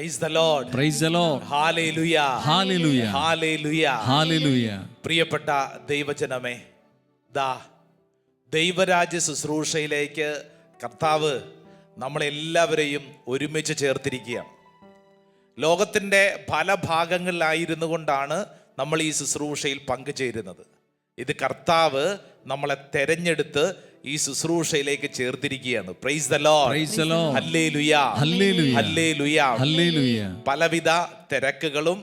Praise the Lord. Praise the Lord. Hallelujah. Hallelujah. Hallelujah. Hallelujah. പ്രിയപ്പെട്ട ദൈവജനമേ, ദൈവരാജ്യ ശുശ്രൂഷയിലേക്ക് കർത്താവ് നമ്മളെല്ലാവരെയും ഒരുമിച്ച് ചേർത്തിരിക്കുകയാണ്. ലോകത്തിൻ്റെ പല ഭാഗങ്ങളിലായിരുന്നു കൊണ്ടാണ് നമ്മൾ ഈ ശുശ്രൂഷയിൽ പങ്കുചേരുന്നത്. ഇത് കർത്താവ് നമ്മളെ തെരഞ്ഞെടുത്ത് ഈ ശുശ്രൂഷയിലേക്ക് ചേർത്തിരിക്കുകയാണ്. Praise the Lord. Praise the Lord. Hallelujah. Hallelujah. Hallelujah. Hallelujah. പലവിധ തിരക്കുകളും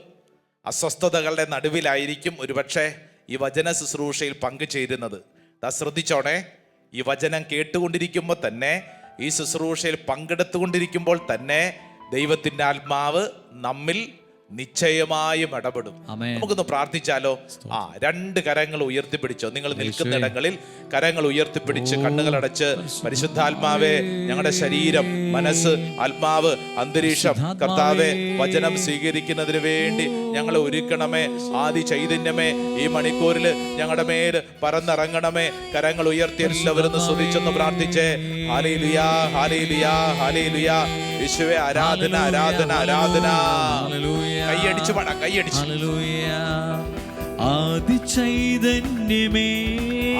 അസ്വസ്ഥതകളുടെ നടുവിലായിരിക്കും ഒരുപക്ഷെ ഈ വചന ശുശ്രൂഷയിൽ പങ്കുചേരുന്നത്. ശ്രദ്ധിച്ചോണേ, ഈ വചനം കേട്ടുകൊണ്ടിരിക്കുമ്പോൾ തന്നെ, ഈ ശുശ്രൂഷയിൽ പങ്കെടുത്തുകൊണ്ടിരിക്കുമ്പോൾ തന്നെ ദൈവത്തിൻ്റെ ആത്മാവ് നമ്മിൽ നിശ്ചയമായും ഇടപെടും. നമുക്കൊന്ന് പ്രാർത്ഥിച്ചാലോ? രണ്ട് കരങ്ങൾ ഉയർത്തിപ്പിടിച്ചോ. നിങ്ങൾ നിൽക്കുന്നിടങ്ങളിൽ കരങ്ങൾ ഉയർത്തിപ്പിടിച്ച് കണ്ണുകളടച്ച്, പരിശുദ്ധാത്മാവേ, ഞങ്ങളുടെ ശരീരം, മനസ്സ്, ആത്മാവ്, അന്തരീക്ഷം കർത്താവേ, വചനം സ്വീകരിക്കുന്നതിന് വേണ്ടി ഞങ്ങളെ ഒരുക്കണമേ. ആദി ചൈതന്യമേ, ഈ മണിക്കൂറിൽ ഞങ്ങളുടെ മേൽ പറന്നിറങ്ങണമേ. കരങ്ങൾ ഉയർത്തി എല്ലാവരും സ്തുതിച്ചൊന്ന് പ്രാർത്ഥിച്ചേ. Hallelujah, hallelujah, hallelujah. യേശുവേ, ആരാധന, ആരാധന, ആരാധന. കൈയടിച്ചു പാടാ, കൈയടിച്ചു. ആദിചൈതന്യമേ,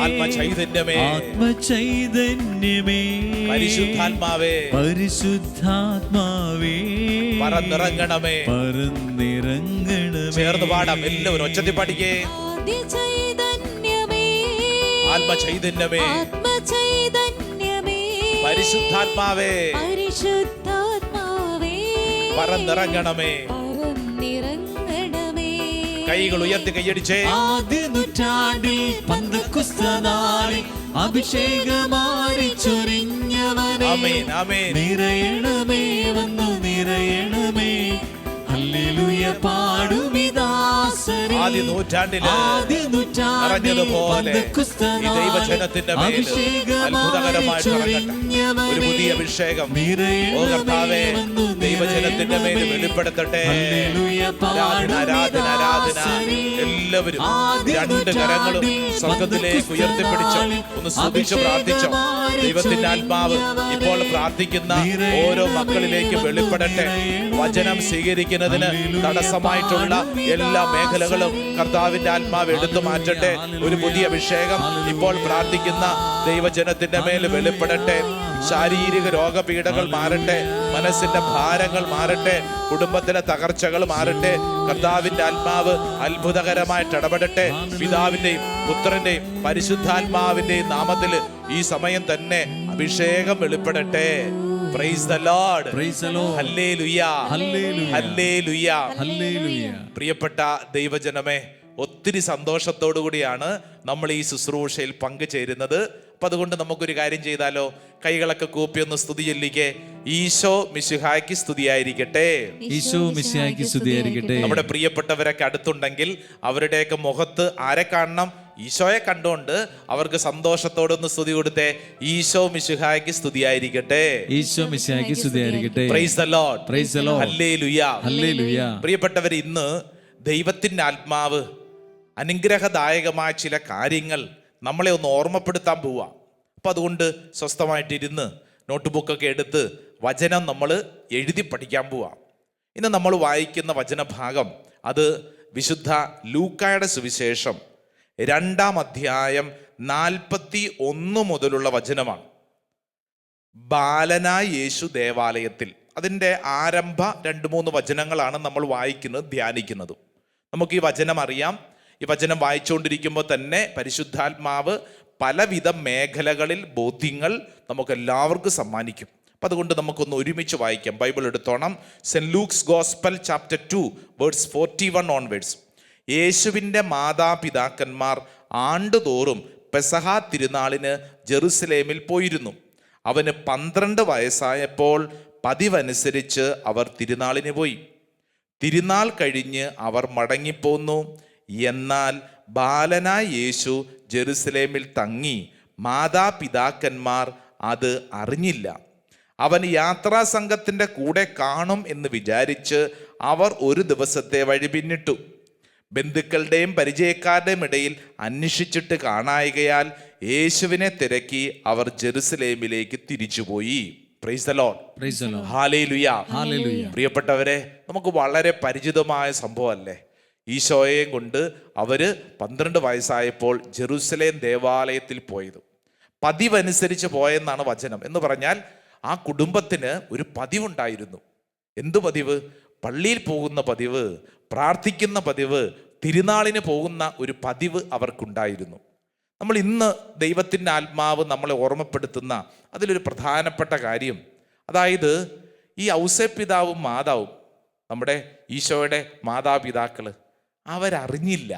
ആത്മചൈതന്യമേ, ആത്മചൈതന്യമേ, പരിശുദ്ധാത്മാവേ, പരിശുദ്ധാത്മാവേ, പറന്നിറങ്ങണമേ, പറന്നിറങ്ങണമേ. ചേർന്ന് പാടാം എല്ലാവരും, ഒച്ചത്തിൽ പാടിക്കേ. ആദിചൈതന്യമേ, ആത്മചൈതന്യമേ, ആത്മചൈതന്യമേ, പരിശുദ്ധാത്മാവേ, പരിശുദ്ധാത്മാവേ, പറന്നിറങ്ങണമേ. പറന്നിറങ്ങണമേ. കൈകൾ ഉയർത്തി കൈയടിച്ചേ. ആദ്യ നൂറ്റാണ്ടിൽ പന്തക്കുസ്ത നാളിൽ അഭിഷേകമായി ചൊരിഞ്ഞവനേ, ആമേൻ, ആമേൻ. നിറയണമേ, വന്നു നിറയണമേ. ഹല്ലേലൂയ പാടുമിദാസരേ. ആദ്യ നൂറ്റാണ്ടില് നിറഞ്ഞതുപോലെ ഈ ദൈവജനത്തിന്റെ മേൽ അത്ഭുതകരമായിട്ട് ഇറങ്ങട്ടെ ഒരു പുതിയ അഭിഷേകം. ഓ കർത്താവേ, ദൈവജനത്തിന്റെ മേൽ വെളിപ്പെടുത്തട്ടെ. ആരാധന, ആരാധന, ആരാധന. എല്ലാവരും രണ്ട് കരങ്ങളും സ്വർഗത്തിലേക്ക് ഉയർത്തിപ്പിടിച്ചോ, ഒന്ന് സ്തുതിച്ചു പ്രാർത്ഥിച്ചോ. ദൈവത്തിന്റെ ആത്മാവ് ഇപ്പോൾ പ്രാർത്ഥിക്കുന്ന ഓരോ മക്കളിലേക്ക് വെളിപ്പെടട്ടെ. വചനം സ്വീകരിക്കുന്നതിന് തടസ്സമായിട്ടുള്ള എല്ലാ മേഖലകളും കർത്താവിന്റെ ആത്മാവ് എടുത്തു മാറ്റട്ടെ. ഒരു പുതിയ അഭിഷേകം ഇപ്പോൾ പ്രാർത്ഥിക്കുന്ന ദൈവജനത്തിന്റെ മേൽ വെളിപ്പെടട്ടെ. ശാരീരിക രോഗപീഠകൾ മാറട്ടെ, മനസ്സിന്റെ ഭാരങ്ങൾ മാറട്ടെ, കുടുംബത്തിലെ തകർച്ചകൾ മാറട്ടെ. കർത്താവിന്റെ ആത്മാവ് അത്ഭുതകരമായിട്ട് ഇടപെടട്ടെ. പിതാവിന്റെയും പുത്രന്റെയും പരിശുദ്ധാത്മാവിന്റെയും നാമത്തിൽ ഈ സമയം തന്നെ അഭിഷേകം വെളിപ്പെടട്ടെ. Praise the Lord. Praise the Lord. Hallelujah. Hallelujah. Hallelujah. Hallelujah. പ്രിയപ്പെട്ട ദൈവജനമേ, ഒത്തിരി സന്തോഷത്തോടു കൂടിയാണ് നമ്മൾ ഈ ശുശ്രൂഷയിൽ പങ്കുചേരുന്നത്. അപ്പം അതുകൊണ്ട് നമുക്കൊരു കാര്യം ചെയ്താലോ? കൈകളൊക്കെ കൂപ്പി ഒന്ന് സ്തുതി ചൊല്ലിക്കേ. ഈശോ മിശിഹായ്ക്ക് സ്തുതിയായിരിക്കട്ടെ. ഈശോ മിശിഹായ്ക്ക് സ്തുതിയായിരിക്കട്ടെ. നമ്മുടെ പ്രിയപ്പെട്ടവരൊക്കെ അടുത്തുണ്ടെങ്കിൽ അവരുടെയൊക്കെ മുഖത്ത് ആരെ കാണണം? ഈശോയെ കണ്ടുകൊണ്ട് അവർക്ക് സന്തോഷത്തോടൊന്ന് സ്തുതി കൊടുത്തേ. ഈശോ മിശിഹായ്ക്ക് സ്തുതിയായിരിക്കട്ടെ. ഈശോ മിശിഹായ്ക്ക് സ്തുതിയായിരിക്കട്ടെ. Praise the Lord. Praise the Lord. Hallelujah. Hallelujah. പ്രിയപ്പെട്ടവർ, ഇന്ന് ദൈവത്തിൻ്റെ ആത്മാവ് അനുഗ്രഹദായകമായ ചില കാര്യങ്ങൾ നമ്മളെ ഒന്ന് ഓർമ്മപ്പെടുത്താൻ പോവുക. അപ്പം അതുകൊണ്ട് സ്വസ്ഥമായിട്ടിരുന്ന് നോട്ട് ബുക്കൊക്കെ എടുത്ത് വചനം നമ്മൾ എഴുതി പഠിക്കാൻ പോവാം. ഇന്ന് നമ്മൾ വായിക്കുന്ന വചനഭാഗം അത് വിശുദ്ധ ലൂക്കായുടെ സുവിശേഷം 2-ാം അധ്യായം 41 മുതലുള്ള വചനമാണ്. ബാലനായ യേശു ദേവാലയത്തിൽ, അതിൻ്റെ ആരംഭ 2-3 വചനങ്ങളാണ് നമ്മൾ വായിക്കുന്നത്, ധ്യാനിക്കുന്നത്. നമുക്ക് ഈ വചനം അറിയാം. ഈ വചനം വായിച്ചുകൊണ്ടിരിക്കുമ്പോൾ തന്നെ പരിശുദ്ധാത്മാവ് പലവിധ മേഖലകളിൽ ബോധ്യങ്ങൾ നമുക്കെല്ലാവർക്കും സമ്മാനിക്കും. അപ്പം അതുകൊണ്ട് നമുക്കൊന്ന് ഒരുമിച്ച് വായിക്കാം. ബൈബിൾ എടുത്തോണം. Saint Luke's gospel chapter 2 verse 41 onwards. യേശുവിൻ്റെ മാതാപിതാക്കന്മാർ ആണ്ടുതോറും പെസഹ തിരുനാളിന് ജെറുസലേമിൽ പോയിരുന്നു. അവന് 12 വയസ്സായപ്പോൾ പതിവനുസരിച്ച് അവർ തിരുനാളിന് പോയി. തിരുനാൾ കഴിഞ്ഞ് അവർ മടങ്ങിപ്പോന്നു. എന്നാൽ ബാലനായ യേശു ജെറുസലേമിൽ തങ്ങി. മാതാപിതാക്കന്മാർ അത് അറിഞ്ഞില്ല. അവൻ യാത്രാസംഘത്തിൻ്റെ കൂടെ കാണും എന്ന് വിചാരിച്ച് അവർ ഒരു ദിവസത്തെ വഴി പിന്നിട്ടു. ബന്ധുക്കളുടെയും പരിചയക്കാരുടെയും ഇടയിൽ അന്വേഷിച്ചിട്ട് കാണായികയാൽ യേശുവിനെ തിരക്കി അവർ ജെറുസലേമിലേക്ക് തിരിച്ചുപോയി. Praise the Lord. Praise the Lord. Hallelujah. Hallelujah. പ്രിയപ്പെട്ടവരെ, നമുക്ക് വളരെ പരിചിതമായ സംഭവമല്ലേ? ഈശോയെയും കൊണ്ട് അവര് 12 വയസ്സായപ്പോൾ ജെറുസലേം ദേവാലയത്തിൽ പോയത്. പതിവനുസരിച്ച് പോയെന്നാണ് വചനം. എന്ന് പറഞ്ഞാൽ ആ കുടുംബത്തിന് ഒരു പതിവുണ്ടായിരുന്നു. എന്തു പതിവ്? പള്ളിയിൽ പോകുന്ന പതിവ്, പ്രാർത്ഥിക്കുന്ന പതിവ്, തിരുനാളിന് പോകുന്ന ഒരു പതിവ് അവർക്കുണ്ടായിരുന്നു. നമ്മൾ ഇന്ന് ദൈവത്തിൻ്റെ ആത്മാവ് നമ്മളെ ഓർമ്മപ്പെടുത്തുന്ന അതിലൊരു പ്രധാനപ്പെട്ട കാര്യം, അതായത് ഈ ഔസേപ്പിതാവും മാതാവും, നമ്മുടെ ഈശോയുടെ മാതാപിതാക്കൾ, അവരറിഞ്ഞില്ല.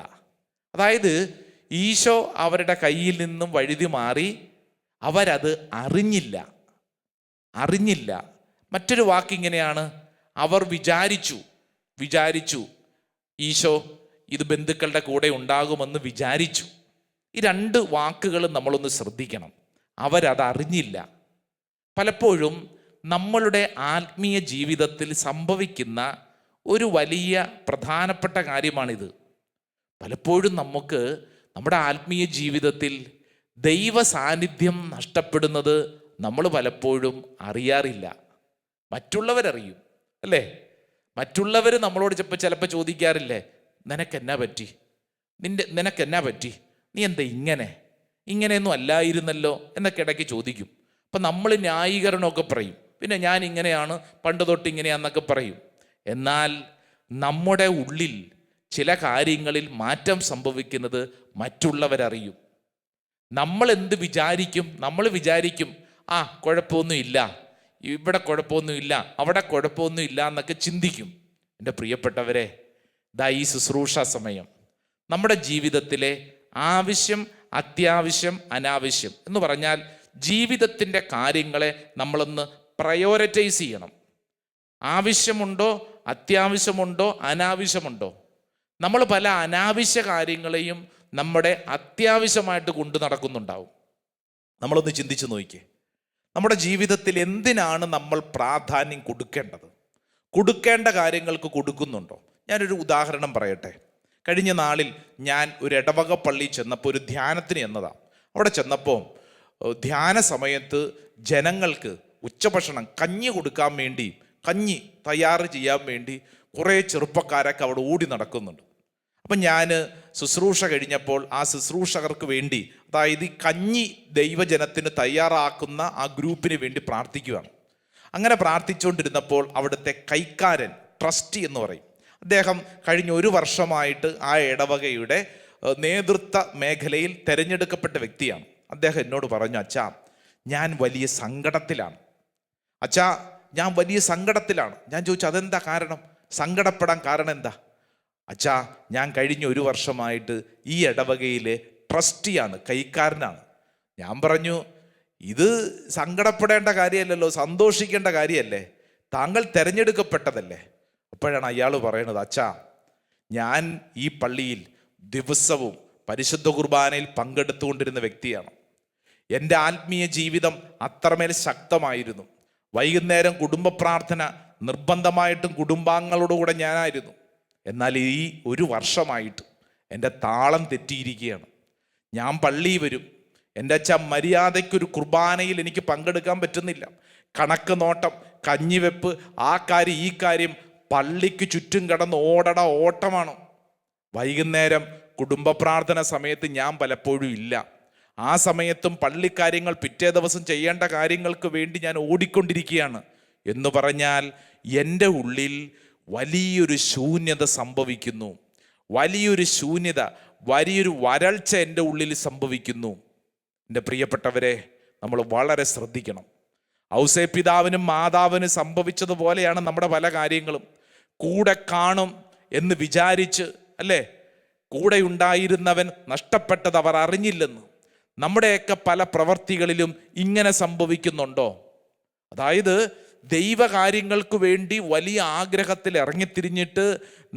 അതായത് ഈശോ അവരുടെ കയ്യിൽ നിന്നും വഴുതി മാറി അവരത് അറിഞ്ഞില്ല. മറ്റൊരു വാക്കിങ്ങനെയാണ്, അവർ വിചാരിച്ചു ഈശോ ഇത് ബന്ധുക്കളുടെ കൂടെ ഉണ്ടാകുമെന്ന് വിചാരിച്ചു. ഈ 2 വാക്കുകൾ നമ്മളൊന്ന് ശ്രദ്ധിക്കണം. അവരതറിഞ്ഞില്ല. പലപ്പോഴും നമ്മളുടെ ആത്മീയ ജീവിതത്തിൽ സംഭവിക്കുന്ന ഒരു വലിയ പ്രധാനപ്പെട്ട കാര്യമാണിത്. പലപ്പോഴും നമുക്ക് നമ്മുടെ ആത്മീയ ജീവിതത്തിൽ ദൈവ സാന്നിധ്യം നഷ്ടപ്പെടുന്നത് നമ്മൾ പലപ്പോഴും അറിയാറില്ല. മറ്റുള്ളവരറിയും, അല്ലേ? മറ്റുള്ളവർ നമ്മളോട് ചിലപ്പോൾ ചോദിക്കാറില്ലേ, നിനക്കെന്നാ പറ്റി, നിനക്കെന്നാ പറ്റി, നീ എന്താ ഇങ്ങനെയൊന്നും അല്ലായിരുന്നല്ലോ എന്നൊക്കെ ഇടയ്ക്ക് ചോദിക്കും. അപ്പം നമ്മൾ ന്യായീകരണമൊക്കെ പറയും, പിന്നെ ഞാൻ ഇങ്ങനെയാണ്, പണ്ട് തൊട്ട് ഇങ്ങനെയാണെന്നൊക്കെ പറയും. എന്നാൽ നമ്മുടെ ഉള്ളിൽ ചില കാര്യങ്ങളിൽ മാറ്റം സംഭവിക്കുന്നത് മറ്റുള്ളവരറിയും. നമ്മൾ എന്ത് വിചാരിക്കും? നമ്മൾ വിചാരിക്കും, കുഴപ്പമൊന്നുമില്ല, ഇവിടെ കുഴപ്പമൊന്നുമില്ല, അവിടെ കുഴപ്പമൊന്നുമില്ല എന്നൊക്കെ ചിന്തിക്കും. എൻ്റെ പ്രിയപ്പെട്ടവരെ, ഈ ശുശ്രൂഷ സമയം നമ്മുടെ ജീവിതത്തിലെ ആവശ്യം, അത്യാവശ്യം, അനാവശ്യം എന്ന് പറഞ്ഞാൽ ജീവിതത്തിൻ്റെ കാര്യങ്ങളെ നമ്മളൊന്ന് പ്രയോറിറ്റൈസ് ചെയ്യണം. ആവശ്യമുണ്ടോ, അത്യാവശ്യമുണ്ടോ, അനാവശ്യമുണ്ടോ? നമ്മൾ പല അനാവശ്യ കാര്യങ്ങളെയും നമ്മുടെ അത്യാവശ്യമായിട്ട് കൊണ്ടു നടക്കുന്നുണ്ടാവും. നമ്മളൊന്ന് ചിന്തിച്ച് നോക്കിയേ, നമ്മുടെ ജീവിതത്തിൽ എന്തിനാണ് നമ്മൾ പ്രാധാന്യം കൊടുക്കേണ്ട കാര്യങ്ങൾക്ക് കൊടുക്കുന്നുണ്ടോ? ഞാനൊരു ഉദാഹരണം പറയട്ടെ. കഴിഞ്ഞ നാളിൽ ഞാൻ ഒരു ഇടവക പള്ളി ചെന്നപ്പോൾ ഒരു ധ്യാനത്തിന് ചെന്നതാണ്. അവിടെ ചെന്നപ്പോൾ ധ്യാന സമയത്ത് ജനങ്ങൾക്ക് ഉച്ചഭക്ഷണം കഞ്ഞി കൊടുക്കാൻ വേണ്ടി, കഞ്ഞി തയ്യാറ് ചെയ്യാൻ വേണ്ടി കുറേ ചെറുപ്പക്കാരൊക്കെ അവിടെ ഓടി നടക്കുന്നുണ്ട്. അപ്പം ഞാൻ ശുശ്രൂഷ കഴിഞ്ഞപ്പോൾ ആ ശുശ്രൂഷകർക്ക് വേണ്ടി, അതായത് ഈ കഞ്ഞി ദൈവജനത്തിന് തയ്യാറാക്കുന്ന ആ ഗ്രൂപ്പിന് വേണ്ടി പ്രാർത്ഥിക്കുകയാണ്. അങ്ങനെ പ്രാർത്ഥിച്ചുകൊണ്ടിരുന്നപ്പോൾ അവിടുത്തെ കൈക്കാരൻ, ട്രസ്റ്റി എന്ന് പറയും, അദ്ദേഹം കഴിഞ്ഞ 1 വർഷമായിട്ട് ആ ഇടവകയുടെ നേതൃത്വ മേഖലയിൽ തിരഞ്ഞെടുക്കപ്പെട്ട വ്യക്തിയാണ്. അദ്ദേഹം എന്നോട് പറഞ്ഞു, അച്ഛാ ഞാൻ വലിയ സങ്കടത്തിലാണ്. ഞാൻ ചോദിച്ചു, അതെന്താ കാരണം? സങ്കടപ്പെടാൻ കാരണം എന്താ? അച്ഛാ, ഞാൻ കഴിഞ്ഞ 1 വർഷമായിട്ട് ഈ ഇടവകയിലെ ട്രസ്റ്റിയാണ്, കൈക്കാരനാണ്. ഞാൻ പറഞ്ഞു, ഇത് സങ്കടപ്പെടേണ്ട കാര്യമല്ലല്ലോ, സന്തോഷിക്കേണ്ട കാര്യമല്ലേ, താങ്കൾ തിരഞ്ഞെടുക്കപ്പെട്ടതല്ലേ. അപ്പോഴാണ് അയാൾ പറയണത്, അച്ഛാ ഞാൻ ഈ പള്ളിയിൽ ദിവസവും പരിശുദ്ധ കുർബാനയിൽ പങ്കെടുത്തുകൊണ്ടിരുന്ന വ്യക്തിയാണ്. എൻ്റെ ആത്മീയ ജീവിതം അത്രമേൽ ശക്തമായിരുന്നു. വൈകുന്നേരം കുടുംബ പ്രാർത്ഥന നിർബന്ധമായിട്ടും കുടുംബാംഗങ്ങളോടുകൂടെ ഞാനായിരുന്നു. എന്നാൽ ഈ 1 വർഷമായിട്ട് എൻ്റെ താളം തെറ്റിയിരിക്കുകയാണ്. ഞാൻ പള്ളിയിൽ വരും, എൻ്റെ അച്ഛൻ മര്യാദയ്ക്കൊരു കുർബാനയിൽ എനിക്ക് പങ്കെടുക്കാൻ പറ്റുന്നില്ല. കണക്ക് നോട്ടം, കഞ്ഞിവെപ്പ്, ആ കാര്യം ഈ കാര്യം, പള്ളിക്ക് ചുറ്റും കിടന്ന് ഓട്ടമാണ്. വൈകുന്നേരം കുടുംബ പ്രാർത്ഥന സമയത്ത് ഞാൻ പലപ്പോഴും ഇല്ല. ആ സമയത്തും പള്ളിക്കാര്യങ്ങൾ, പിറ്റേ ദിവസം ചെയ്യേണ്ട കാര്യങ്ങൾക്ക് വേണ്ടി ഞാൻ ഓടിക്കൊണ്ടിരിക്കുകയാണ്. എന്ന് പറഞ്ഞാൽ എൻ്റെ ഉള്ളിൽ വലിയൊരു ശൂന്യത സംഭവിക്കുന്നു. വലിയൊരു വരൾച്ച എൻ്റെ ഉള്ളിൽ സംഭവിക്കുന്നു. എൻ്റെ പ്രിയപ്പെട്ടവരെ, നമ്മൾ വളരെ ശ്രദ്ധിക്കണം. ഔസേപ്പിതാവിനും മാതാവിനും സംഭവിച്ചതുപോലെയാണ് നമ്മുടെ പല കാര്യങ്ങളും. കൂടെ കാണും എന്ന് വിചാരിച്ച്, അല്ലേ, കൂടെ ഉണ്ടായിരുന്നവൻ നഷ്ടപ്പെട്ടത് അവർ അറിഞ്ഞില്ലെന്ന്. നമ്മുടെയൊക്കെ പല പ്രവർത്തികളിലും ഇങ്ങനെ സംഭവിക്കുന്നുണ്ടോ? അതായത് ദൈവകാര്യങ്ങൾക്ക് വേണ്ടി വലിയ ആഗ്രഹത്തിൽ ഇറങ്ങിത്തിരിഞ്ഞിട്ട്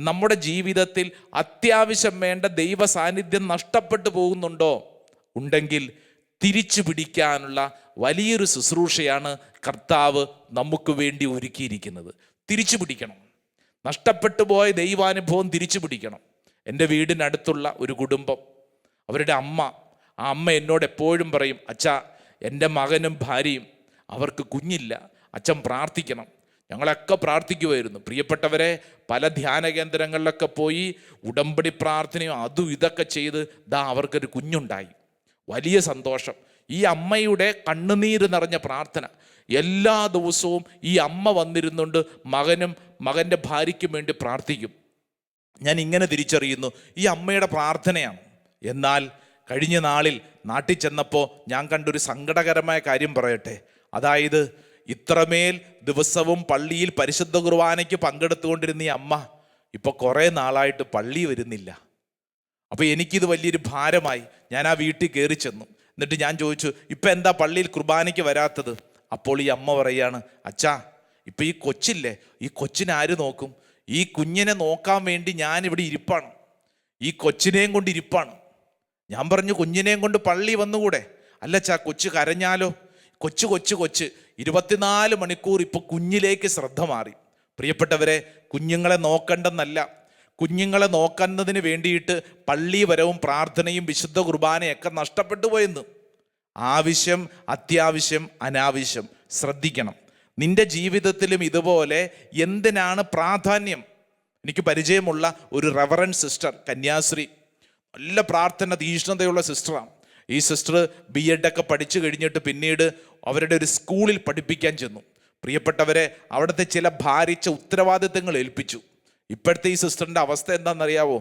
നമ്മുടെ ജീവിതത്തിൽ അത്യാവശ്യം വേണ്ട ദൈവ സാന്നിധ്യം നഷ്ടപ്പെട്ടു പോകുന്നുണ്ടോ? ഉണ്ടെങ്കിൽ തിരിച്ചു പിടിക്കാനുള്ള വലിയൊരു ശുശ്രൂഷയാണ് കർത്താവ് നമുക്ക് വേണ്ടി ഒരുക്കിയിരിക്കുന്നത്. തിരിച്ചു പിടിക്കണം. നഷ്ടപ്പെട്ടു പോയ ദൈവാനുഭവം തിരിച്ചു പിടിക്കണം. എൻ്റെ വീടിനടുത്തുള്ള ഒരു കുടുംബം, അവരുടെ ആ അമ്മ എന്നോട് എപ്പോഴും പറയും, അച്ഛാ എൻ്റെ മകനും ഭാര്യയും അവർക്ക് കുഞ്ഞില്ല, അച്ഛൻ പ്രാർത്ഥിക്കണം. ഞങ്ങളൊക്കെ പ്രാർത്ഥിക്കുമായിരുന്നു. പ്രിയപ്പെട്ടവരെ, പല ധ്യാന കേന്ദ്രങ്ങളിലൊക്കെ പോയി ഉടമ്പടി പ്രാർത്ഥനയും അതും ഇതൊക്കെ ചെയ്ത് അവർക്കൊരു കുഞ്ഞുണ്ടായി. വലിയ സന്തോഷം. ഈ അമ്മയുടെ കണ്ണുനീര് നിറഞ്ഞ പ്രാർത്ഥന എല്ലാ ദിവസവും ഈ അമ്മ വന്നിരുന്നുകൊണ്ട് മകനും മകൻ്റെ ഭാര്യയ്ക്കും വേണ്ടി പ്രാർത്ഥിക്കും. ഞാൻ ഇങ്ങനെ തിരിച്ചറിയുന്നു, ഈ അമ്മയുടെ പ്രാർത്ഥനയാണ്. എന്നാൽ കഴിഞ്ഞ നാളിൽ നാട്ടിൽ ചെന്നപ്പോൾ ഞാൻ കണ്ടൊരു സങ്കടകരമായ കാര്യം പറയട്ടെ. അതായത് ഇത്രമേൽ ദിവസവും പള്ളിയിൽ പരിശുദ്ധ കുർബാനയ്ക്ക് പങ്കെടുത്തുകൊണ്ടിരുന്ന ഈ അമ്മ ഇപ്പോൾ കുറേ നാളായിട്ട് പള്ളി വരുന്നില്ല. അപ്പോൾ എനിക്കിത് വലിയൊരു ഭാരമായി. ഞാൻ ആ വീട്ടിൽ കയറി ചെന്നു. എന്നിട്ട് ഞാൻ ചോദിച്ചു, ഇപ്പം എന്താ പള്ളിയിൽ കുർബാനയ്ക്ക് വരാത്തത്? അപ്പോൾ ഈ അമ്മ പറയാണ്, അച്ഛാ, ഇപ്പം ഈ കൊച്ചില്ലേ, ഈ കൊച്ചിനെ ആര് നോക്കും? ഈ കുഞ്ഞിനെ നോക്കാൻ വേണ്ടി ഞാനിവിടെ ഇരിപ്പാണ്, ഈ കൊച്ചിനെയും കൊണ്ട് ഇരിപ്പാണ്. ഞാൻ പറഞ്ഞു, കുഞ്ഞിനെയും കൊണ്ട് പള്ളി വന്നുകൂടെ? അല്ലച്ചാ, കൊച്ചു കരഞ്ഞാലോ? കൊച്ചു 24 മണിക്കൂർ ഇപ്പോൾ കുഞ്ഞിലേക്ക് ശ്രദ്ധ മാറി. പ്രിയപ്പെട്ടവരെ, കുഞ്ഞുങ്ങളെ നോക്കണ്ടെന്നല്ല, കുഞ്ഞുങ്ങളെ നോക്കുന്നതിന് വേണ്ടിയിട്ട് പള്ളി വരവും പ്രാർത്ഥനയും വിശുദ്ധ കുർബാനയൊക്കെ നഷ്ടപ്പെട്ടു പോയെന്ന്. ആവശ്യം, അത്യാവശ്യം, അനാവശ്യം ശ്രദ്ധിക്കണം. നിന്റെ ജീവിതത്തിലും ഇതുപോലെ എന്തിനാണ് പ്രാധാന്യം? എനിക്ക് പരിചയമുള്ള ഒരു റെവറൻഡ് സിസ്റ്റർ, കന്യാശ്രീ, നല്ല പ്രാർത്ഥന തീഷ്ണതയുള്ള സിസ്റ്ററാണ്. ഈ സിസ്റ്റർ BEd ഒക്കെ പഠിച്ചു കഴിഞ്ഞിട്ട് പിന്നീട് അവരുടെ ഒരു സ്കൂളിൽ പഠിപ്പിക്കാൻ ചെന്നു. പ്രിയപ്പെട്ടവരെ, അവിടുത്തെ ചില ഭാരിച്ച ഉത്തരവാദിത്തങ്ങൾ ഏൽപ്പിച്ചു. ഇപ്പോഴത്തെ ഈ സിസ്റ്ററിൻ്റെ അവസ്ഥ എന്താണെന്നറിയാവോ?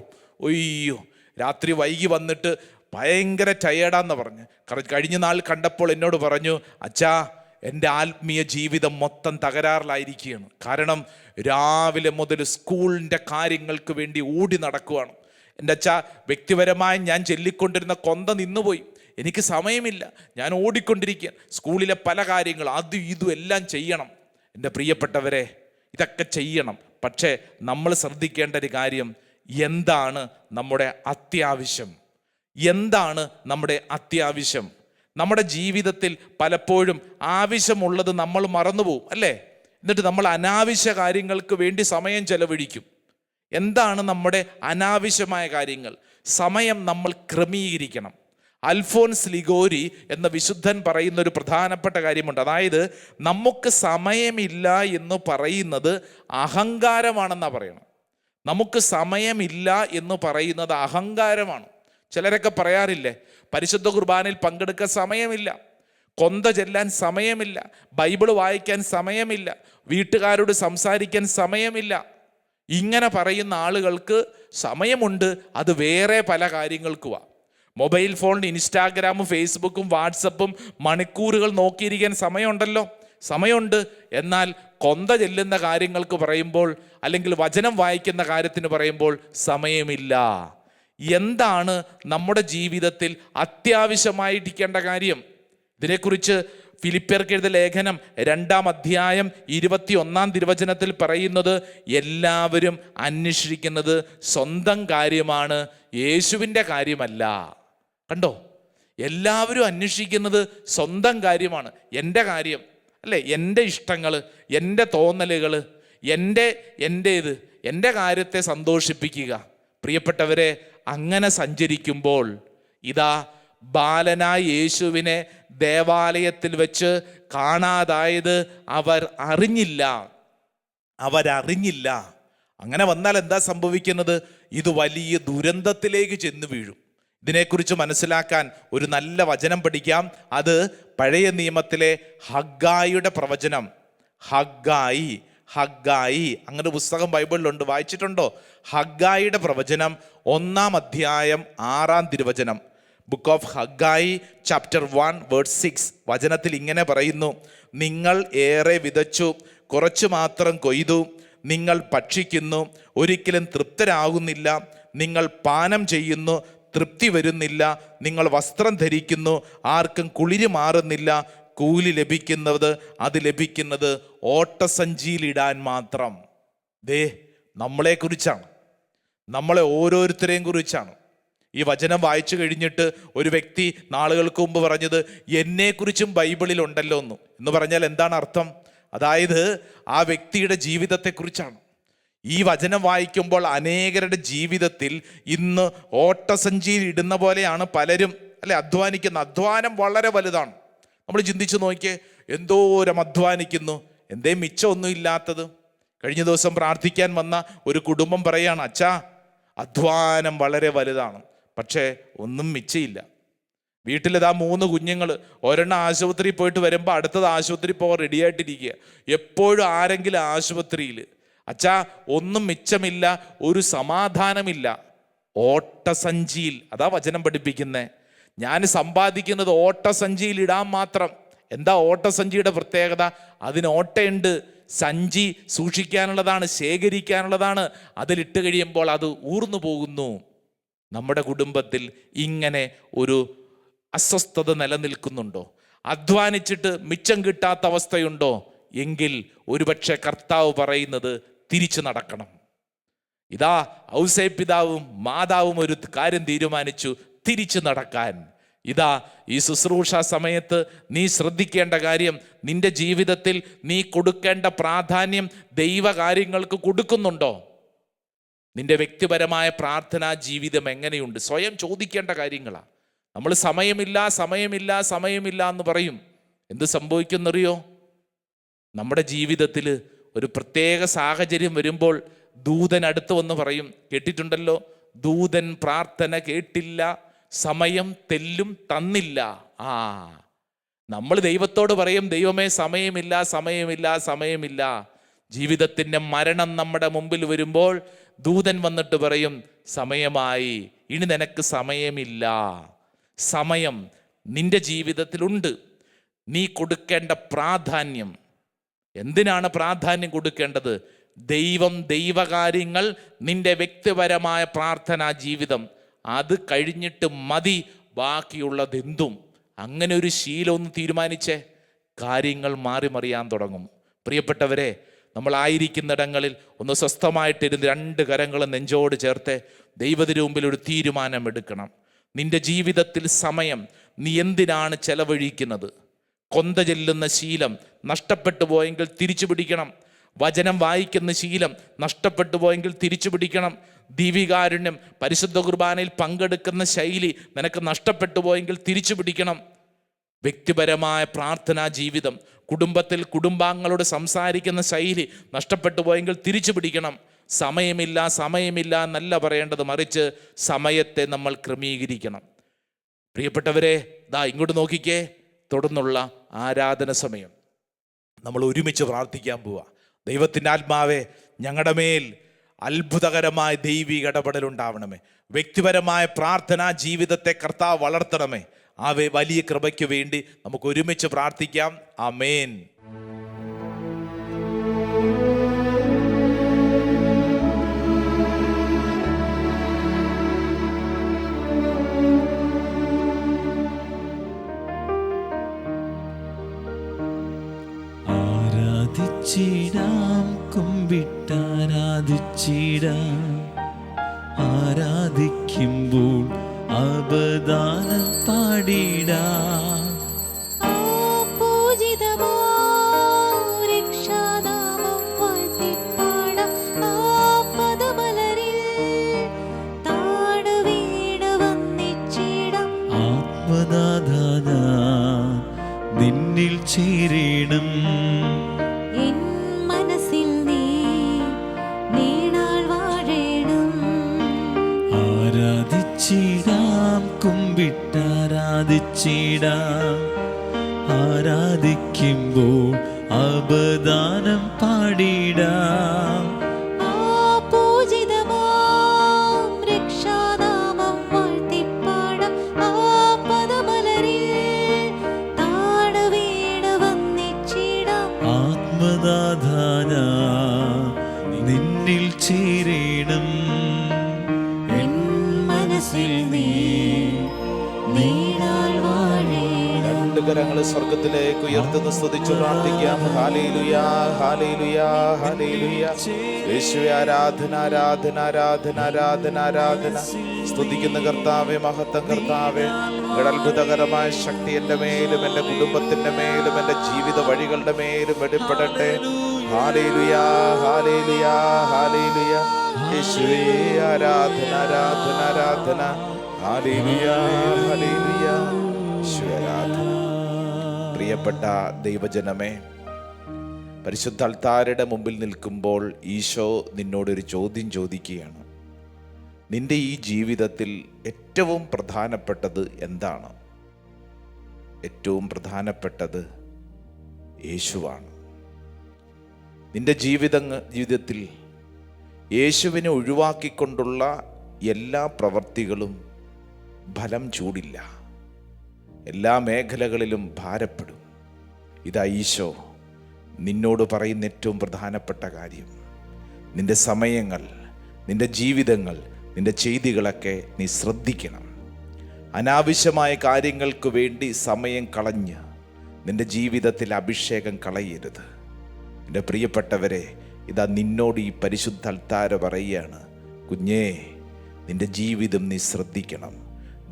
ഒയ്യോ, രാത്രി വൈകി വന്നിട്ട് ഭയങ്കര ടയേർഡാന്ന് പറഞ്ഞ് കഴിഞ്ഞ നാൾ കണ്ടപ്പോൾ എന്നോട് പറഞ്ഞു, അച്ഛാ, എൻ്റെ ആത്മീയ ജീവിതം മൊത്തം തകരാറിലായിരിക്കുകയാണ്. കാരണം രാവിലെ മുതൽ സ്കൂളിൻ്റെ കാര്യങ്ങൾക്ക് വേണ്ടി ഓടി നടക്കുവാണ്. എൻ്റെ അച്ഛാ, വ്യക്തിപരമായി ഞാൻ ചൊല്ലിക്കൊണ്ടിരുന്ന കൊന്ത നിന്നുപോയി. എനിക്ക് സമയമില്ല, ഞാൻ ഓടിക്കൊണ്ടിരിക്കുക. സ്കൂളിലെ പല കാര്യങ്ങൾ അതും ഇതും എല്ലാം ചെയ്യണം. എൻ്റെ പ്രിയപ്പെട്ടവരെ, ഇതൊക്കെ ചെയ്യണം. പക്ഷേ നമ്മൾ ശ്രദ്ധിക്കേണ്ട ഒരു കാര്യം, എന്താണ് നമ്മുടെ അത്യാവശ്യം? എന്താണ് നമ്മുടെ അത്യാവശ്യം? നമ്മുടെ ജീവിതത്തിൽ പലപ്പോഴും ആവശ്യമുള്ളത് നമ്മൾ മറന്നുപോകും, അല്ലേ? എന്നിട്ട് നമ്മൾ അനാവശ്യ കാര്യങ്ങൾക്ക് വേണ്ടി സമയം ചെലവഴിക്കും. എന്താണ് നമ്മുടെ അനാവശ്യമായ കാര്യങ്ങൾ? സമയം നമ്മൾ ക്രമീകരിക്കണം. അൽഫോൻസ് ലിഗോരി എന്ന വിശുദ്ധൻ പറയുന്ന ഒരു പ്രധാനപ്പെട്ട കാര്യമുണ്ട്. അതായത് നമുക്ക് സമയമില്ല എന്ന് പറയുന്നത് അഹങ്കാരമാണെന്നാണ് പറയണം. നമുക്ക് സമയമില്ല എന്ന് പറയുന്നത് അഹങ്കാരമാണ്. ചിലരൊക്കെ പറയാറില്ലേ, പരിശുദ്ധ കുർബാനയിൽ പങ്കെടുക്കാൻ സമയമില്ല, കൊന്ത ചെല്ലാൻ സമയമില്ല, ബൈബിള് വായിക്കാൻ സമയമില്ല, വീട്ടുകാരോട് സംസാരിക്കാൻ സമയമില്ല. ഇങ്ങനെ പറയുന്ന ആളുകൾക്ക് സമയമുണ്ട്, അത് വേറെ പല കാര്യങ്ങൾക്കുമാണ്. മൊബൈൽ ഫോണിൽ ഇൻസ്റ്റാഗ്രാമും ഫേസ്ബുക്കും വാട്സപ്പും മണിക്കൂറുകൾ നോക്കിയിരിക്കാൻ സമയമുണ്ടല്ലോ, സമയമുണ്ട്. എന്നാൽ കൊന്ത ചെല്ലുന്ന കാര്യങ്ങൾക്ക് പറയുമ്പോൾ, അല്ലെങ്കിൽ വചനം വായിക്കുന്ന കാര്യത്തിന് പറയുമ്പോൾ സമയമില്ല. എന്താണ് നമ്മുടെ ജീവിതത്തിൽ അത്യാവശ്യമായിരിക്കേണ്ട കാര്യം? ഇതിനെക്കുറിച്ച് ഫിലിപ്പിയർക്ക് എഴുതിയ ലേഖനം 2-ാം അധ്യായം 21-ാം തിരുവചനത്തിൽ പറയുന്നത്, എല്ലാവരും അന്വേഷിക്കുന്നത് സ്വന്തം കാര്യമാണ്, യേശുവിൻ്റെ കാര്യമല്ല. കണ്ടോ? എല്ലാവരും അന്വേഷിക്കുന്നത് സ്വന്തം കാര്യമാണ്, എൻ്റെ കാര്യം അല്ലേ, എൻ്റെ ഇഷ്ടങ്ങൾ, എൻ്റെ തോന്നലുകൾ, എൻ്റെ കാര്യത്തെ സന്തോഷിപ്പിക്കുക. പ്രിയപ്പെട്ടവരെ, അങ്ങനെ സഞ്ചരിക്കുമ്പോൾ ഇതാ ബാലനായ യേശുവിനെ ദേവാലയത്തിൽ വെച്ച് കാണാതായത് അവരറിഞ്ഞില്ല. അങ്ങനെ വന്നാൽ എന്താ സംഭവിക്കുന്നത്? ഇത് വലിയ ദുരന്തത്തിലേക്ക് ചെന്ന് വീഴും. ഇതിനെക്കുറിച്ച് മനസ്സിലാക്കാൻ ഒരു നല്ല വചനം പഠിക്കാം. അത് പഴയ നിയമത്തിലെ ഹഗ്ഗായിയുടെ പ്രവചനം. ഹഗ്ഗായി അങ്ങനെ പുസ്തകം ബൈബിളിലുണ്ട്, വായിച്ചിട്ടുണ്ടോ? ഹഗ്ഗായിയുടെ പ്രവചനം 1-ാം അധ്യായം 6-ാം തിരുവചനം. Book of Haggai chapter 1 verse 6 വചനത്തിൽ ഇങ്ങനെ പറയുന്നു, നിങ്ങൾ ഏറെ വിതച്ചു, കുറച്ചു മാത്രം കൊയ്തു. നിങ്ങൾ ഭക്ഷിക്കുന്നു, ഒരിക്കലും തൃപ്തരാകുന്നില്ല. നിങ്ങൾ പാനം ചെയ്യുന്നു, തൃപ്തി വരുന്നില്ല. നിങ്ങൾ വസ്ത്രം ധരിക്കുന്നു, ആർക്കും കുളിര് മാറുന്നില്ല. കൂലി അത് ലഭിക്കുന്നത് ഓട്ടസഞ്ചിയിലിടാൻ മാത്രം. നമ്മളെക്കുറിച്ചാണ്, നമ്മളെ ഓരോരുത്തരെയും കുറിച്ചാണ്. ഈ വചനം വായിച്ചു കഴിഞ്ഞിട്ട് ഒരു വ്യക്തി നാളുകൾക്ക് മുമ്പ് പറഞ്ഞത്, എന്നെക്കുറിച്ചും ബൈബിളിലുണ്ടല്ലോ എന്ന് പറഞ്ഞാൽ എന്താണ് അർത്ഥം? അതായത് ആ വ്യക്തിയുടെ ജീവിതത്തെക്കുറിച്ചാണ്. ഈ വചനം വായിക്കുമ്പോൾ അനേകരുടെ ജീവിതത്തിൽ ഇന്ന് ഓട്ടസഞ്ചിയിൽ ഇടുന്ന പോലെയാണ് പലരും അല്ലെ അധ്വാനിക്കുന്ന. അധ്വാനം വളരെ വലുതാണ്. നമ്മൾ ചിന്തിച്ചു നോക്കിയേ, എന്തോരം അധ്വാനിക്കുന്നു. എന്തേ മിച്ചമൊന്നും ഇല്ലാത്തത്? കഴിഞ്ഞ ദിവസം പ്രാർത്ഥിക്കാൻ വന്ന ഒരു കുടുംബം പറയാണ്, അച്ഛാ അധ്വാനം വളരെ വലുതാണ്, പക്ഷേ ഒന്നും മിച്ചമില്ല. വീട്ടിലിതാ 3 കുഞ്ഞുങ്ങൾ, ഒരെണ്ണം ആശുപത്രിയിൽ പോയിട്ട് വരുമ്പോൾ അടുത്തത് ആശുപത്രി പോകാൻ റെഡിയായിട്ടിരിക്കുക. എപ്പോഴും ആരെങ്കിലും ആശുപത്രിയിൽ. അച്ഛാ ഒന്നും മിച്ചമില്ല, ഒരു സമാധാനമില്ല. ഓട്ടസഞ്ചിയിൽ, അതാ വചനം പഠിപ്പിക്കുന്നത്. ഞാൻ സമ്പാദിക്കുന്നത് ഓട്ടസഞ്ചിയിൽ ഇടാൻ മാത്രം. എന്താ ഓട്ടസഞ്ചിയുടെ പ്രത്യേകത? അതിന് ഓട്ടയുണ്ട്, സഞ്ചി സൂക്ഷിക്കാനുള്ളതാണ്, ശേഖരിക്കാനുള്ളതാണ്. അതിലിട്ട് കഴിയുമ്പോൾ അത് ഊർന്നു പോകുന്നു. നമ്മുടെ കുടുംബത്തിൽ ഇങ്ങനെ ഒരു അസ്വസ്ഥത നിലനിൽക്കുന്നുണ്ടോ? അധ്വാനിച്ചിട്ട് മിച്ചം കിട്ടാത്ത അവസ്ഥയുണ്ടോ? എങ്കിൽ ഒരുപക്ഷെ കർത്താവ് പറയുന്നത് തിരിച്ചു നടക്കണം. ഇതാ ഔസേ പിതാവും മാതാവും ഒരു കാര്യം തീരുമാനിച്ചു, തിരിച്ചു നടക്കാൻ. ഇതാ ഈ ശുശ്രൂഷ സമയത്ത് നീ ശ്രദ്ധിക്കേണ്ട കാര്യം, നിന്റെ ജീവിതത്തിൽ നീ കൊടുക്കേണ്ട പ്രാധാന്യം ദൈവകാര്യങ്ങൾക്ക് കൊടുക്കുന്നുണ്ടോ? നിന്റെ വ്യക്തിപരമായ പ്രാർത്ഥനാ ജീവിതം എങ്ങനെയുണ്ട്? സ്വയം ചോദിക്കേണ്ട കാര്യങ്ങളാണ്. നമ്മൾ സമയമില്ല എന്ന് പറയും. എന്ത് സംഭവിക്കുന്നറിയോ? നമ്മുടെ ജീവിതത്തിൽ ഒരു പ്രത്യേക സാഹചര്യം വരുമ്പോൾ ദൂതൻ അടുത്ത് വന്ന് പറയും, കേട്ടിട്ടുണ്ടല്ലോ, ദൂതൻ പ്രാർത്ഥന കേട്ടില്ല, സമയം തെല്ലും തന്നില്ല. നമ്മൾ ദൈവത്തോട് പറയും, ദൈവമേ സമയമില്ല. ജീവിതത്തിൻ്റെ മരണം നമ്മുടെ മുമ്പിൽ വരുമ്പോൾ ദൂതൻ വന്നിട്ട് പറയും, സമയമായി, ഇനി നിനക്ക് സമയമില്ല. സമയം നിന്റെ ജീവിതത്തിലുണ്ട്. നീ കൊടുക്കേണ്ട പ്രാധാന്യം എന്തിനാണ് പ്രാധാന്യം കൊടുക്കേണ്ടത്? ദൈവകാര്യങ്ങൾ, നിന്റെ വ്യക്തിപരമായ പ്രാർത്ഥനാ ജീവിതം, അത് കഴിഞ്ഞിട്ട് മതി ബാക്കിയുള്ളതെന്തും. അങ്ങനെ ഒരു ശീലം ഒന്ന് തീരുമാനിച്ചേ, കാര്യങ്ങൾ മറിയാൻ തുടങ്ങും. പ്രിയപ്പെട്ടവരെ, നമ്മളായിരിക്കുന്നിടങ്ങളിൽ ഒന്ന് സ്വസ്ഥമായിട്ടിരുന്ന് 2 കരങ്ങളും നെഞ്ചോട് ചേർത്ത് ദൈവത്തിന് മുമ്പിൽ ഒരു തീരുമാനം എടുക്കണം. നിന്റെ ജീവിതത്തിൽ സമയം നീ എന്തിനാണ് ചെലവഴിക്കുന്നത്? കൊന്ത ചെല്ലുന്ന ശീലം നഷ്ടപ്പെട്ടു പോയെങ്കിൽ തിരിച്ചു പിടിക്കണം. വചനം വായിക്കുന്ന ശീലം നഷ്ടപ്പെട്ടു പോയെങ്കിൽ തിരിച്ചു പിടിക്കണം. ദീവികാരുണ്യം, പരിശുദ്ധ കുർബാനയിൽ പങ്കെടുക്കുന്ന ശൈലി നിനക്ക് നഷ്ടപ്പെട്ടു പോയെങ്കിൽ തിരിച്ചു പിടിക്കണം. വ്യക്തിപരമായ പ്രാർത്ഥനാ ജീവിതം, കുടുംബത്തിൽ കുടുംബാംഗങ്ങളോട് സംസാരിക്കുന്ന ശൈലി നഷ്ടപ്പെട്ടു പോയെങ്കിൽ തിരിച്ചു പിടിക്കണം. സമയമില്ല എന്നല്ല പറയേണ്ടത്, മറിച്ച് സമയത്തെ നമ്മൾ ക്രമീകരിക്കണം. പ്രിയപ്പെട്ടവരെ, ഇങ്ങോട്ട് നോക്കിക്കേ, തുടർന്നുള്ള ആരാധന സമയം നമ്മൾ ഒരുമിച്ച് പ്രാർത്ഥിക്കാൻ പോവാ. ദൈവത്തിൻ്റെ ആത്മാവേ, ഞങ്ങളുടെ മേൽ അത്ഭുതകരമായ ദൈവിക ഇടപെടലുണ്ടാവണമേ. വ്യക്തിപരമായ പ്രാർത്ഥനാ ജീവിതത്തെ കർത്താവ് വളർത്തണമേ. ആ വലിയ കൃപയ്ക്ക് വേണ്ടി നമുക്ക് ഒരുമിച്ച് പ്രാർത്ഥിക്കാം. ആമേൻ. ആരാധിച്ചിടാം, കുമ്പിട്ടാരാധിച്ചിടാം, ആരാധിക്കുമ്പോൾ അപദാനം പാടിടാം. ആത്മനാഥന നിന്നിൽ ചേരണം, ആരാധിച്ചിടാം, കുമ്പിട്ടാരാധിച്ചിടാം, ആരാധിക്കുമ്പോൾ അപദാനം പാടിടാം. ആത്മനാഥന നിന്നിൽ ചേരണം, രണ്ട് കരങ്ങൾ സ്വർഗത്തിലേക്ക് ഉയർത്തുന്ന സ്തുതിച്ചു പ്രാർത്ഥിക്കാം. Hallelujah, hallelujah, hallelujah. യേശുവേ, ആരാധന, ആരാധന, ആരാധന, ആരാധന, ആരാധന. സ്തുതിക്കുന്ന കർത്താവേ, മഹത്വം കർത്താവേ, നിങ്ങളുടെ അത്ഭുതകരമായ ശക്തി എൻ്റെ മേലും എൻ്റെ കുടുംബത്തിൻ്റെ മേലും എൻ്റെ ജീവിത വഴികളുടെ മേലും വെളിപ്പെടട്ടെ. Hallelujah, hallelujah, hallelujah. യേശുവേ, ആരാധന, ആരാധന, ആരാധന. Hallelujah, hallelujah. യേശുവേ, ആരാധന. പ്രിയപ്പെട്ട ദൈവജനമേ, പരിശുദ്ധ അൾത്താരയുടെ മുമ്പിൽ നിൽക്കുമ്പോൾ ഈശോ നിന്നോടൊരു ചോദ്യം ചോദിക്കുകയാണ്. നിന്റെ ഈ ജീവിതത്തിൽ ഏറ്റവും പ്രധാനപ്പെട്ടത് എന്താണ്? ഏറ്റവും പ്രധാനപ്പെട്ടത് യേശുവാണ്. നിന്റെ ജീവിതത്തിൽ യേശുവിനെ ഒഴിവാക്കിക്കൊണ്ടുള്ള എല്ലാ പ്രവൃത്തികളും ഫലം ചൂടില്ല, എല്ലാ മേഖലകളിലും ഭാരപ്പെടും. ഇതാ ഈശോ നിന്നോട് പറയുന്ന ഏറ്റവും പ്രധാനപ്പെട്ട കാര്യം. നിന്റെ സമയങ്ങൾ, നിന്റെ ജീവിതങ്ങൾ, നിന്റെ ചെയ്തികളൊക്കെ നീ ശ്രദ്ധിക്കണം. അനാവശ്യമായ കാര്യങ്ങൾക്ക് വേണ്ടി സമയം കളഞ്ഞ് നിന്റെ ജീവിതത്തിൽ അഭിഷേകം കളയരുത്. എൻ്റെ പ്രിയപ്പെട്ടവരെ, ഇതാ നിന്നോട് ഈ പരിശുദ്ധ അൾത്താര പറയുകയാണ്, കുഞ്ഞേ, നിന്റെ ജീവിതം നീ ശ്രദ്ധിക്കണം.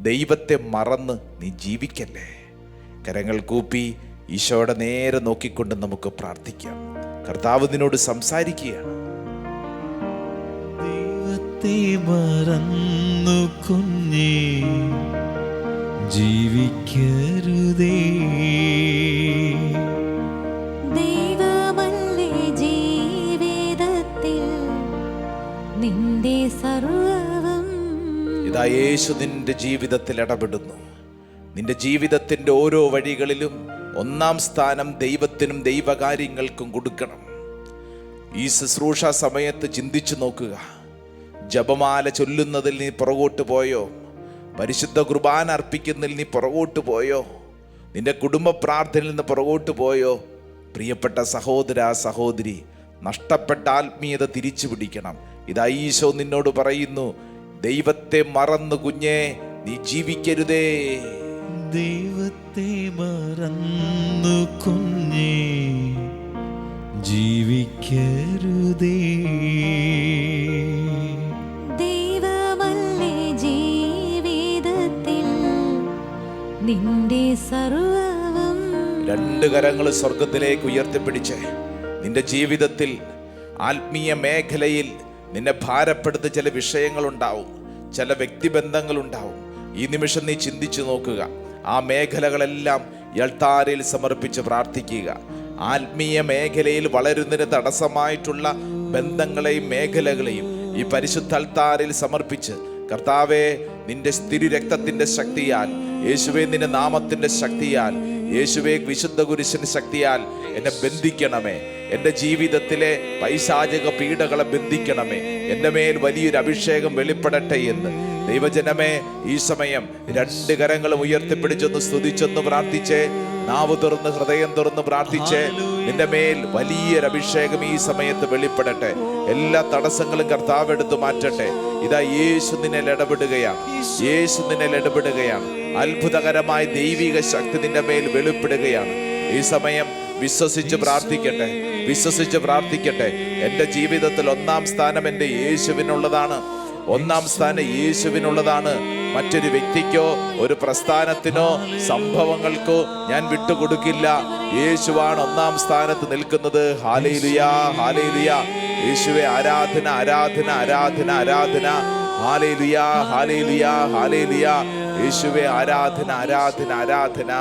ദൈവത്തെ മറന്ന് നീ ജീവിക്കല്ലേ. കരങ്ങൾ കൂപ്പി ഈശോയുടെ നേരെ നോക്കിക്കൊണ്ട് നമുക്ക് പ്രാർത്ഥിക്കാം. കർത്താവ് നിന്നോട് സംസാരിക്കുകയാണ്. ദൈവത്തെ മറന്നു കുഞ്ഞേ ജീവിക്കരുതേ. ദൈവമല്ലേ ജീവിതത്തിൽ നിന്റെ സർവ്വവും. ഇതാ യേശു നിന്റെ ജീവിതത്തിൽ ഇടപെടുന്നു. നിന്റെ ജീവിതത്തിൻ്റെ ഓരോ വഴികളിലും ഒന്നാം സ്ഥാനം ദൈവത്തിനും ദൈവകാര്യങ്ങൾക്കും കൊടുക്കണം. ഈ ശുശ്രൂഷ സമയത്ത് ചിന്തിച്ചു നോക്കുക. ജപമാല ചൊല്ലുന്നതിൽ നീ പുറകോട്ട് പോയോ? പരിശുദ്ധ കുർബാന അർപ്പിക്കുന്നതിൽ നീ പുറകോട്ട് പോയോ? നിന്റെ കുടുംബ പ്രാർത്ഥനയിൽ നിന്ന് പുറകോട്ട് പോയോ? പ്രിയപ്പെട്ട സഹോദര സഹോദരി, നഷ്ടപ്പെട്ട ആത്മീയത തിരിച്ചു പിടിക്കണം. ഇതാ ഈശോ നിന്നോട് പറയുന്നു, ദൈവത്തെ മറന്നു കുഞ്ഞേ നീ ജീവിക്കരുതേ. ദൈവത്തെ മറന്നു കുഞ്ഞേ ജീവിക്കരുതേ. ദൈവമല്ലേ ജീവിതത്തിൽ നിന്റെ സർവ്വവും. രണ്ട് കരങ്ങൾ സ്വർഗത്തിലേക്ക് ഉയർത്തിപ്പിടിച്ച് നിന്റെ ജീവിതത്തിൽ ആത്മീയ മേഖലയിൽ നിന്നെ ഭാരപ്പെടുത്ത ചില വിഷയങ്ങളുണ്ടാവും, ചില വ്യക്തിബന്ധങ്ങളുണ്ടാവും. ഈ നിമിഷം നീ ചിന്തിച്ചു നോക്കുക. ആ മേഖലകളെല്ലാം അൾത്താരയിൽ സമർപ്പിച്ച് പ്രാർത്ഥിക്കുക. ആത്മീയ മേഖലയിൽ വളരുന്നതിന് തടസ്സമായിട്ടുള്ള ബന്ധങ്ങളെയും മേഖലകളെയും ഈ പരിശുദ്ധ അൾത്താരയിൽ സമർപ്പിച്ച്, കർത്താവേ, നിന്റെ തിരുരക്തത്തിന്റെ ശക്തിയാൽ, യേശുവേ നിന്റെ നാമത്തിന്റെ ശക്തിയാൽ, യേശുവേ വിശുദ്ധ കുരിശിന്റെ ശക്തിയാൽ എന്നെ ബന്ധിക്കണമേ. എൻ്റെ ജീവിതത്തിലെ പൈശാചിക പീഡകളെ ബന്ധിക്കണമേ. എൻ്റെ മേൽ വലിയൊരു അഭിഷേകം വെളിപ്പെടട്ടെ എന്ന് ദൈവജനമേ, ഈ സമയം രണ്ട് കരങ്ങളും ഉയർത്തിപ്പിടിച്ചൊന്ന് സ്തുതിച്ചൊന്ന് പ്രാർത്ഥിച്ചേ. നാവ് തുറന്ന് ഹൃദയം തുറന്ന് പ്രാർത്ഥിച്ചേ. നിന്റെ മേൽ വലിയൊരു അഭിഷേകം ഈ സമയത്ത് വെളിപ്പെടട്ടെ. എല്ലാ തടസ്സങ്ങളും കർത്താവ് എടുത്ത് മാറ്റട്ടെ. ഇതാ യേശു നിന്നിൽ ഇടപെടുകയാണ്. യേശു നിന്നിൽ ഇടപെടുകയാണ്. അത്ഭുതകരമായ ദൈവിക ശക്തി നിന്റെ മേൽ വെളിപ്പെടുകയാണ്. ഈ സമയം വിശ്വസിച്ച് പ്രാർത്ഥിക്കട്ടെ, വിശ്വസിച്ച് പ്രാർത്ഥിക്കട്ടെ. എൻ്റെ ജീവിതത്തിൽ ഒന്നാം സ്ഥാനം എൻ്റെ യേശുവിനുള്ളതാണ്. ഒന്നാം സ്ഥാനം യേശുവിനുള്ളതാണ്. മറ്റൊരു വ്യക്തിക്കോ ഒരു പ്രസ്ഥാനത്തിനോ സംഭവങ്ങൾക്കോ ഞാൻ വിട്ടുകൊടുക്കില്ല. യേശുവാണ് ഒന്നാം സ്ഥാനത്ത് നിൽക്കുന്നത്. Hallelujah, hallelujah. യേശുവേ ആരാധന, ആരാധന, ആരാധന, ആരാധന. Hallelujah, hallelujah, hallelujah. യേശുവേ ആരാധന, ആരാധന, ആരാധന.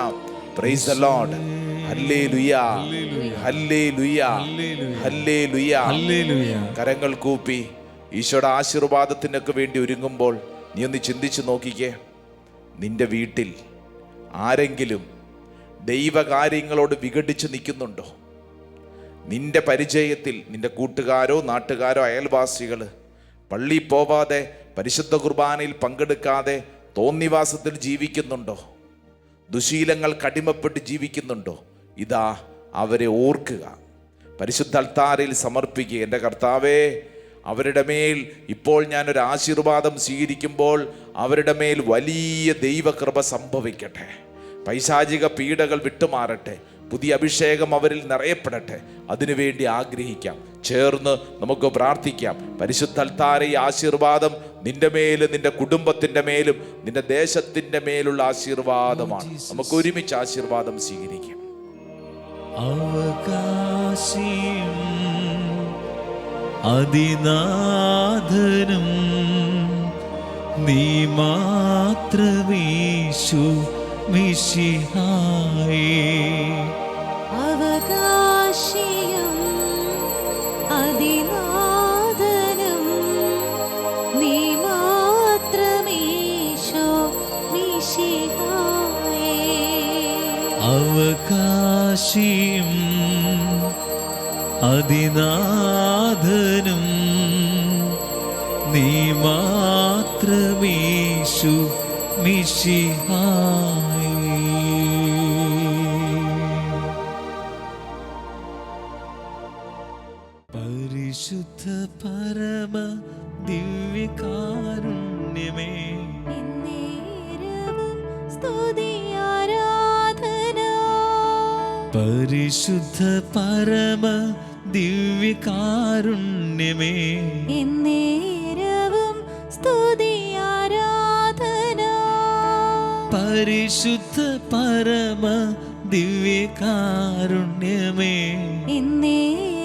Praise the Lord. Hallelujah, hallelujah, hallelujah. കരങ്ങൾ കൂപ്പി ഈശോയുടെ ആശീർവാദത്തിനൊക്കെ വേണ്ടി ഒരുങ്ങുമ്പോൾ നീ ഒന്ന് ചിന്തിച്ചു നോക്കിക്കേ. നിന്റെ വീട്ടിൽ ആരെങ്കിലും ദൈവകാര്യങ്ങളോട് വിഘടിച്ച് നിൽക്കുന്നുണ്ടോ? നിന്റെ പരിചയത്തിൽ നിന്റെ കൂട്ടുകാരോ നാട്ടുകാരോ അയൽവാസികൾ പള്ളി പോവാതെ പരിശുദ്ധ കുർബാനയിൽ പങ്കെടുക്കാതെ തോന്നിവാസത്തിൽ ജീവിക്കുന്നുണ്ടോ? ദുശീലങ്ങൾ കടിമപ്പെട്ട് ജീവിക്കുന്നുണ്ടോ? ഇതാ അവരെ ഓർക്കുക, പരിശുദ്ധ അൾത്താരയിൽ സമർപ്പിക്കുക. എൻ്റെ കർത്താവേ, അവരുടെ മേൽ ഇപ്പോൾ ഞാനൊരു ആശീർവാദം സ്വീകരിക്കുമ്പോൾ അവരുടെ മേൽ വലിയ ദൈവകൃപ സംഭവിക്കട്ടെ. പൈശാചിക പീഡകൾ വിട്ടുമാറട്ടെ. പുതിയ അഭിഷേകം അവരിൽ നിറയപ്പെടട്ടെ. അതിനുവേണ്ടി ആഗ്രഹിക്കാം. ചേർന്ന് നമുക്ക് പ്രാർത്ഥിക്കാം. പരിശുദ്ധ അൾത്താര ഈ ആശീർവാദം നിന്റെ മേലും നിന്റെ കുടുംബത്തിൻ്റെ മേലും നിന്റെ ദേശത്തിൻ്റെ മേലുള്ള ആശീർവാദമാണ്. നമുക്ക് ഒരുമിച്ച് ആശീർവാദം സ്വീകരിക്കാം. അവകാശിയും അതിനാഥനും നീ മാത്രമേശു മിശിഹായേ. അവകാശിയും അവകാശിയും അതിനാഥനും നീ മാത്രമേശു മിശിഹായേ. പരിശുദ്ധ പരമ ദിവ്യകാരുണ്യമേ, എന്നേരവും സ്തുതി ആരാധന. പരിശുദ്ധ പരമ ദിവ്യകാരുണ്യമേ, എന്നേരവും സ്തുതി ആരാധന. പരിശുദ്ധ പരമ ദിവ്യകാരുണ്യമേ, എന്നേരവും